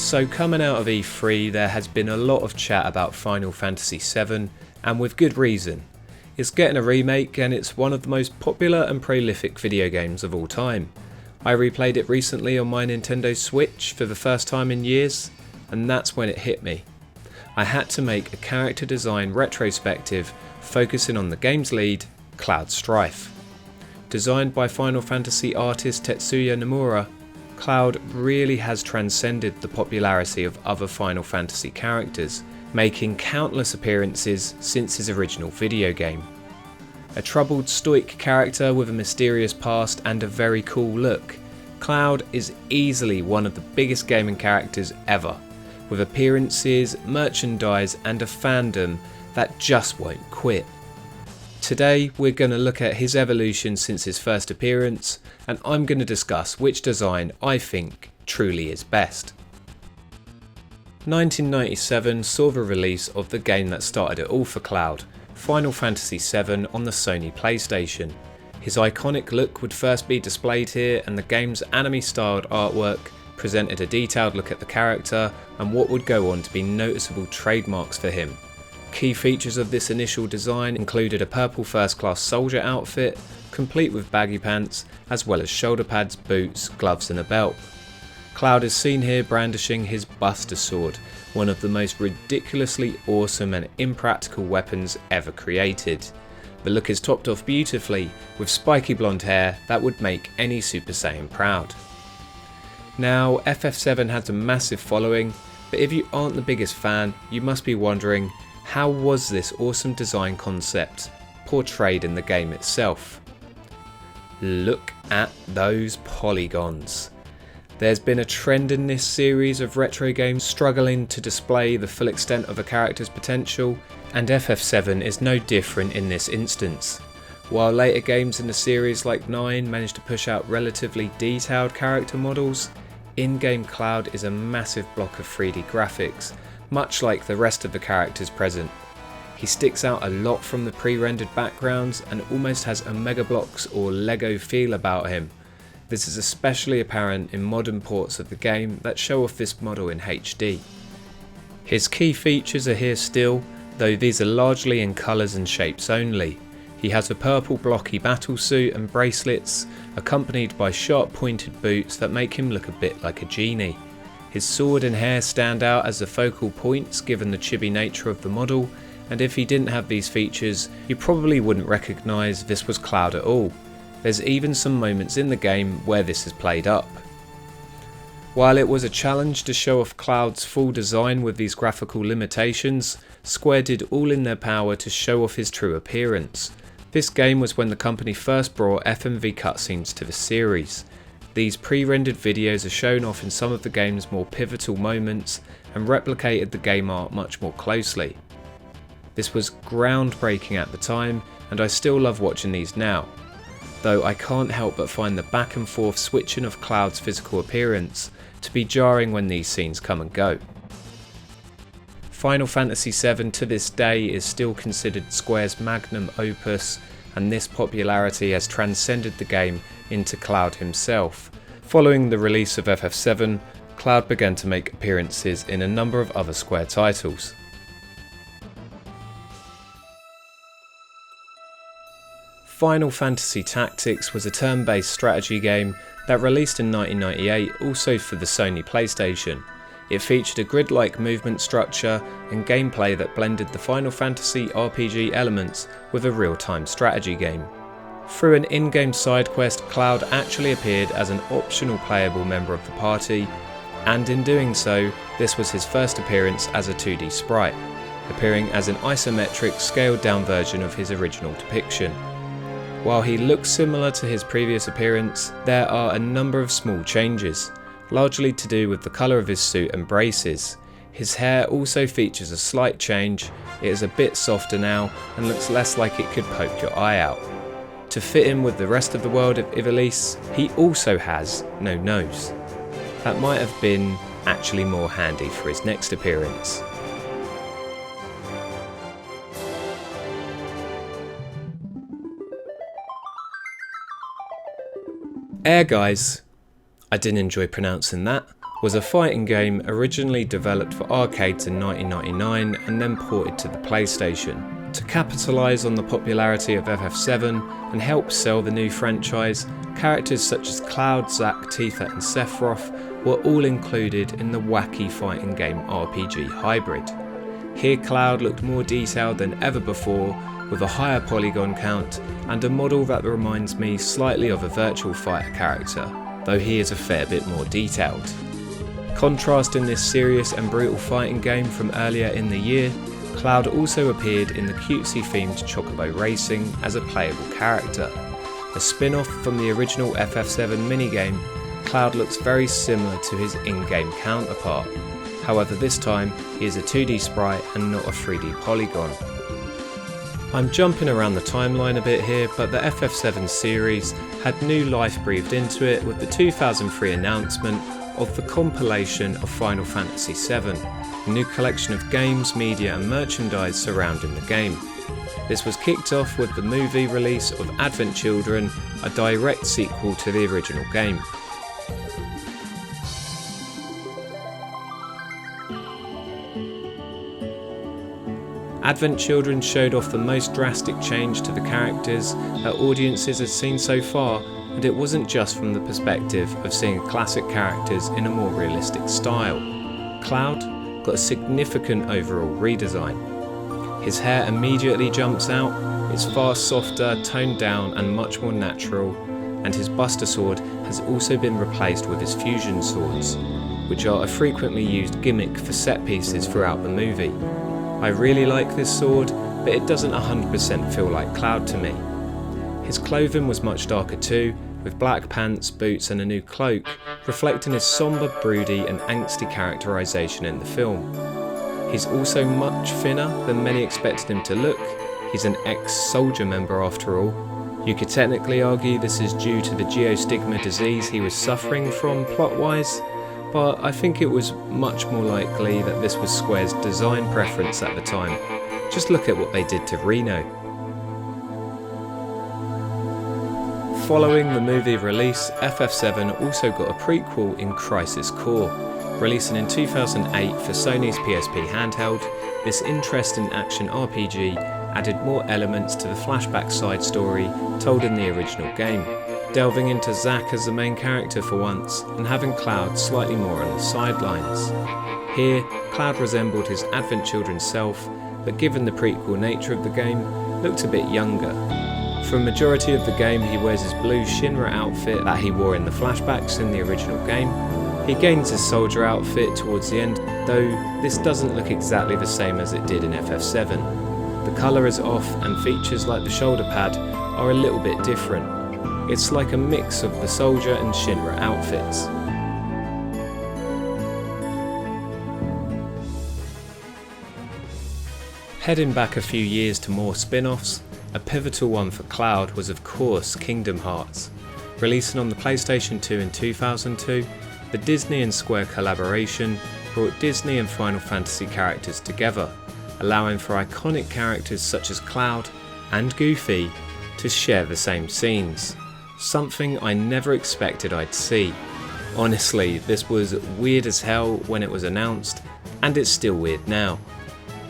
So coming out of E3 there has been a lot of chat about Final Fantasy VII, and with good reason. It's getting a remake and it's one of the most popular and prolific video games of all time. I replayed it recently on my Nintendo Switch for the first time in years, and that's when it hit me. I had to make a character design retrospective focusing on the game's lead, Cloud Strife. Designed by Final Fantasy artist Tetsuya Nomura, Cloud really has transcended the popularity of other Final Fantasy characters, making countless appearances since his original video game. A troubled, stoic character with a mysterious past and a very cool look, Cloud is easily one of the biggest gaming characters ever, with appearances, merchandise and a fandom that just won't quit. Today we're going to look at his evolution since his first appearance, and I'm going to discuss which design I think truly is best. 1997 saw the release of the game that started it all for Cloud, Final Fantasy VII on the Sony PlayStation. His iconic look would first be displayed here, and the game's anime-styled artwork presented a detailed look at the character and what would go on to be noticeable trademarks for him. Key features of this initial design included a purple first-class soldier outfit, complete with baggy pants, as well as shoulder pads, boots, gloves and a belt. Cloud is seen here brandishing his Buster Sword, one of the most ridiculously awesome and impractical weapons ever created. The look is topped off beautifully with spiky blonde hair that would make any Super Saiyan proud. Now, FF7 has a massive following, but if you aren't the biggest fan, you must be wondering, how was this awesome design concept portrayed in the game itself? Look at those polygons. There's been a trend in this series of retro games struggling to display the full extent of a character's potential, and FF7 is no different in this instance. While later games in the series like 9 managed to push out relatively detailed character models, in-game Cloud is a massive block of 3D graphics, much like the rest of the characters present. He sticks out a lot from the pre-rendered backgrounds and almost has a Mega Bloks or Lego feel about him. This is especially apparent in modern ports of the game that show off this model in HD. His key features are here still, though these are largely in colours and shapes only. He has a purple blocky battlesuit and bracelets, accompanied by sharp pointed boots that make him look a bit like a genie. His sword and hair stand out as the focal points given the chibi nature of the model, and if he didn't have these features, you probably wouldn't recognise this was Cloud at all. There's even some moments in the game where this is played up. While it was a challenge to show off Cloud's full design with these graphical limitations, Square did all in their power to show off his true appearance. This game was when the company first brought FMV cutscenes to the series. These pre-rendered videos are shown off in some of the game's more pivotal moments and replicated the game art much more closely. This was groundbreaking at the time, and I still love watching these now, though I can't help but find the back and forth switching of Cloud's physical appearance to be jarring when these scenes come and go. Final Fantasy VII to this day is still considered Square's magnum opus, and this popularity has transcended the game into Cloud himself. Following the release of FF7, Cloud began to make appearances in a number of other Square titles. Final Fantasy Tactics was a turn-based strategy game that released in 1998 also for the Sony PlayStation. It featured a grid-like movement structure and gameplay that blended the Final Fantasy RPG elements with a real-time strategy game. Through an in-game side quest, Cloud actually appeared as an optional playable member of the party, and in doing so, this was his first appearance as a 2D sprite, appearing as an isometric scaled-down version of his original depiction. While he looks similar to his previous appearance, there are a number of small changes, largely to do with the colour of his suit and braces. His hair also features a slight change, it is a bit softer now and looks less like it could poke your eye out. To fit in with the rest of the world of Ivalice, he also has no nose. That might have been actually more handy for his next appearance. Guys, I didn't enjoy pronouncing that. was a fighting game originally developed for arcades in 1999 and then ported to the PlayStation. To capitalise on the popularity of FF7 and help sell the new franchise, characters such as Cloud, Zack, Tifa and Sephiroth were all included in the wacky fighting game RPG hybrid. Here Cloud looked more detailed than ever before, with a higher polygon count and a model that reminds me slightly of a Virtual Fighter character, though he is a fair bit more detailed. Contrasting this serious and brutal fighting game from earlier in the year, Cloud also appeared in the cutesy themed Chocobo Racing as a playable character. A spin-off from the original FF7 minigame, Cloud looks very similar to his in-game counterpart. However, this time he is a 2D sprite and not a 3D polygon. I'm jumping around the timeline a bit here, but the FF7 series had new life breathed into it with the 2003 announcement of the compilation of Final Fantasy VII, a new collection of games, media and merchandise surrounding the game. This was kicked off with the movie release of Advent Children, a direct sequel to the original game. Advent Children showed off the most drastic change to the characters that audiences had seen so far, and it wasn't just from the perspective of seeing classic characters in a more realistic style. Cloud got a significant overall redesign. His hair immediately jumps out, it's far softer, toned down and much more natural, and his Buster Sword has also been replaced with his fusion swords, which are a frequently used gimmick for set pieces throughout the movie. I really like this sword, but it doesn't 100% feel like Cloud to me. His clothing was much darker too, with black pants, boots and a new cloak, reflecting his sombre, broody and angsty characterisation in the film. He's also much thinner than many expected him to look. He's an ex-soldier member after all. You could technically argue this is due to the geostigma disease he was suffering from plot-wise, but I think it was much more likely that this was Square's design preference at the time. Just look at what they did to Reno. Following the movie release, FF7 also got a prequel in Crisis Core. Releasing in 2008 for Sony's PSP handheld, this interesting action RPG added more elements to the flashback side story told in the original game, delving into Zack as the main character for once and having Cloud slightly more on the sidelines. Here, Cloud resembled his Advent Children self, but given the prequel nature of the game, looked a bit younger. For a majority of the game he wears his blue Shinra outfit that he wore in the flashbacks in the original game. He gains his soldier outfit towards the end, though this doesn't look exactly the same as it did in FF7. The colour is off and features like the shoulder pad are a little bit different. It's like a mix of the soldier and Shinra outfits. Heading back a few years to more spin-offs, a pivotal one for Cloud was of course Kingdom Hearts. Releasing on the PlayStation 2 in 2002, the Disney and Square collaboration brought Disney and Final Fantasy characters together, allowing for iconic characters such as Cloud and Goofy to share the same scenes. Something I never expected I'd see. Honestly, this was weird as hell when it was announced, and it's still weird now.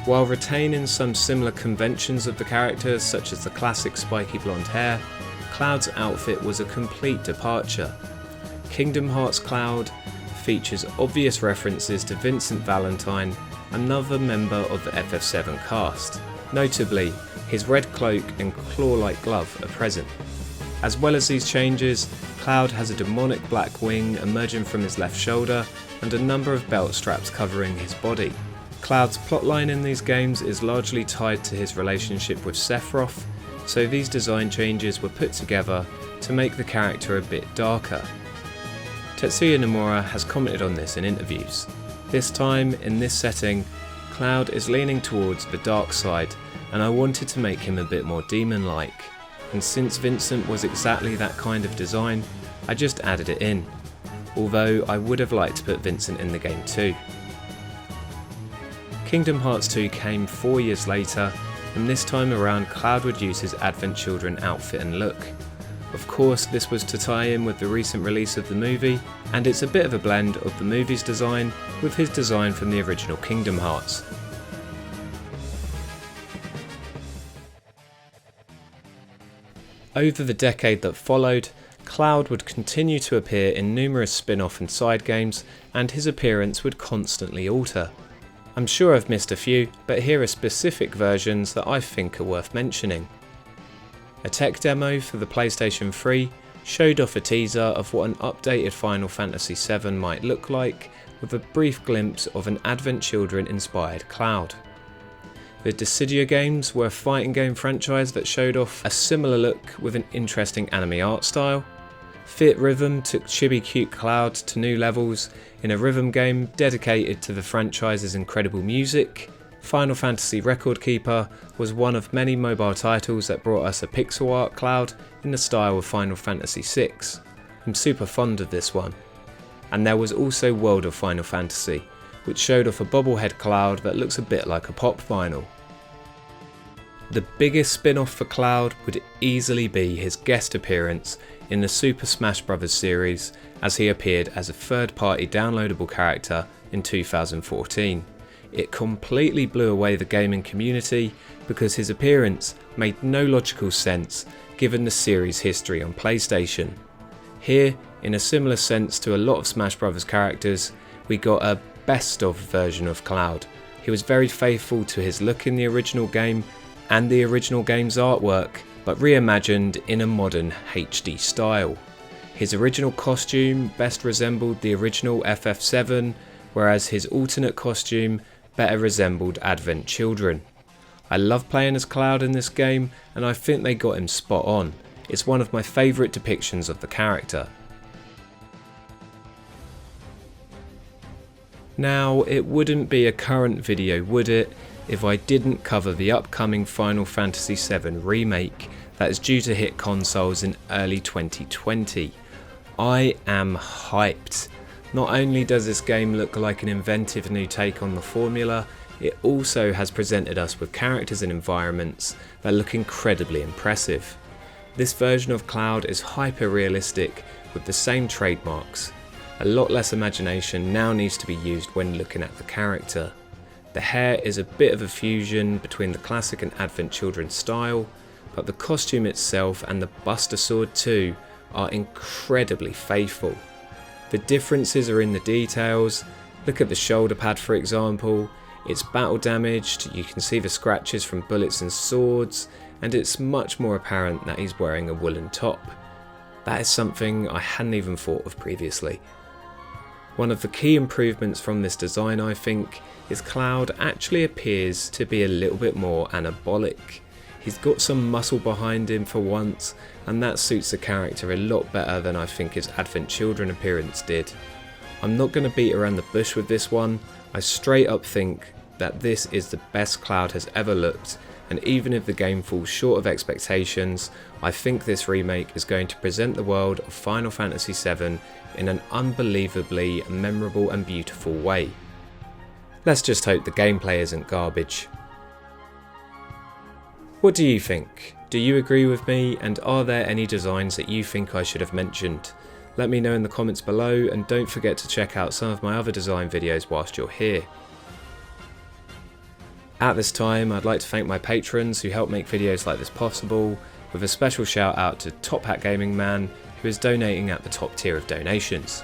While retaining some similar conventions of the characters such as the classic spiky blonde hair, Cloud's outfit was a complete departure. Kingdom Hearts Cloud features obvious references to Vincent Valentine, another member of the FF7 cast. Notably, his red cloak and claw-like glove are present. As well as these changes, Cloud has a demonic black wing emerging from his left shoulder and a number of belt straps covering his body. Cloud's plotline in these games is largely tied to his relationship with Sephiroth, so these design changes were put together to make the character a bit darker. Tetsuya Nomura has commented on this in interviews. This time, in this setting, Cloud is leaning towards the dark side, and I wanted to make him a bit more demon-like. And since Vincent was exactly that kind of design, I just added it in. Although I would have liked to put Vincent in the game too. Kingdom Hearts 2 came 4 years later, and this time around Cloud would use his Advent Children outfit and look. Of course, this was to tie in with the recent release of the movie, and it's a bit of a blend of the movie's design with his design from the original Kingdom Hearts. Over the decade that followed, Cloud would continue to appear in numerous spin-off and side games, and his appearance would constantly alter. I'm sure I've missed a few, but here are specific versions that I think are worth mentioning. A tech demo for the PlayStation 3 showed off a teaser of what an updated Final Fantasy VII might look like, with a brief glimpse of an Advent Children inspired Cloud. The Dissidia games were a fighting game franchise that showed off a similar look with an interesting anime art style. Fit Rhythm took chibi cute Cloud to new levels in a rhythm game dedicated to the franchise's incredible music. Final Fantasy Record Keeper was one of many mobile titles that brought us a pixel art Cloud in the style of Final Fantasy VI. I'm super fond of this one. And there was also World of Final Fantasy, which showed off a bobblehead Cloud that looks a bit like a pop vinyl. The biggest spin-off for Cloud would easily be his guest appearance in the Super Smash Bros. Series, as he appeared as a third-party downloadable character in 2014. It completely blew away the gaming community because his appearance made no logical sense given the series' history on PlayStation. Here, in a similar sense to a lot of Smash Bros. Characters, we got a best of version of Cloud. He was very faithful to his look in the original game and the original game's artwork, but reimagined in a modern HD style. His original costume best resembled the original FF7, whereas his alternate costume better resembled Advent Children. I love playing as Cloud in this game, and I think they got him spot on. It's one of my favourite depictions of the character. Now, it wouldn't be a current video, would it, if I didn't cover the upcoming Final Fantasy VII Remake that is due to hit consoles in early 2020. I am hyped. Not only does this game look like an inventive new take on the formula, it also has presented us with characters and environments that look incredibly impressive. This version of Cloud is hyper realistic with the same trademarks. A lot less imagination now needs to be used when looking at the character. The hair is a bit of a fusion between the classic and Advent Children style, but the costume itself and the Buster Sword too are incredibly faithful. The differences are in the details. Look at the shoulder pad for example, it's battle damaged, you can see the scratches from bullets and swords, and it's much more apparent that he's wearing a woolen top. That is something I hadn't even thought of previously. One of the key improvements from this design, I think, is Cloud actually appears to be a little bit more anabolic. He's got some muscle behind him for once, and that suits the character a lot better than I think his Advent Children appearance did. I'm not going to beat around the bush with this one, I straight up think that this is the best Cloud has ever looked, and even if the game falls short of expectations, I think this remake is going to present the world of Final Fantasy VII in an unbelievably memorable and beautiful way. Let's just hope the gameplay isn't garbage. What do you think? Do you agree with me, and are there any designs that you think I should have mentioned? Let me know in the comments below, and don't forget to check out some of my other design videos whilst you're here. At this time, I'd like to thank my patrons who help make videos like this possible, with a special shout out to Top Hat Gaming Man, who is donating at the top tier of donations.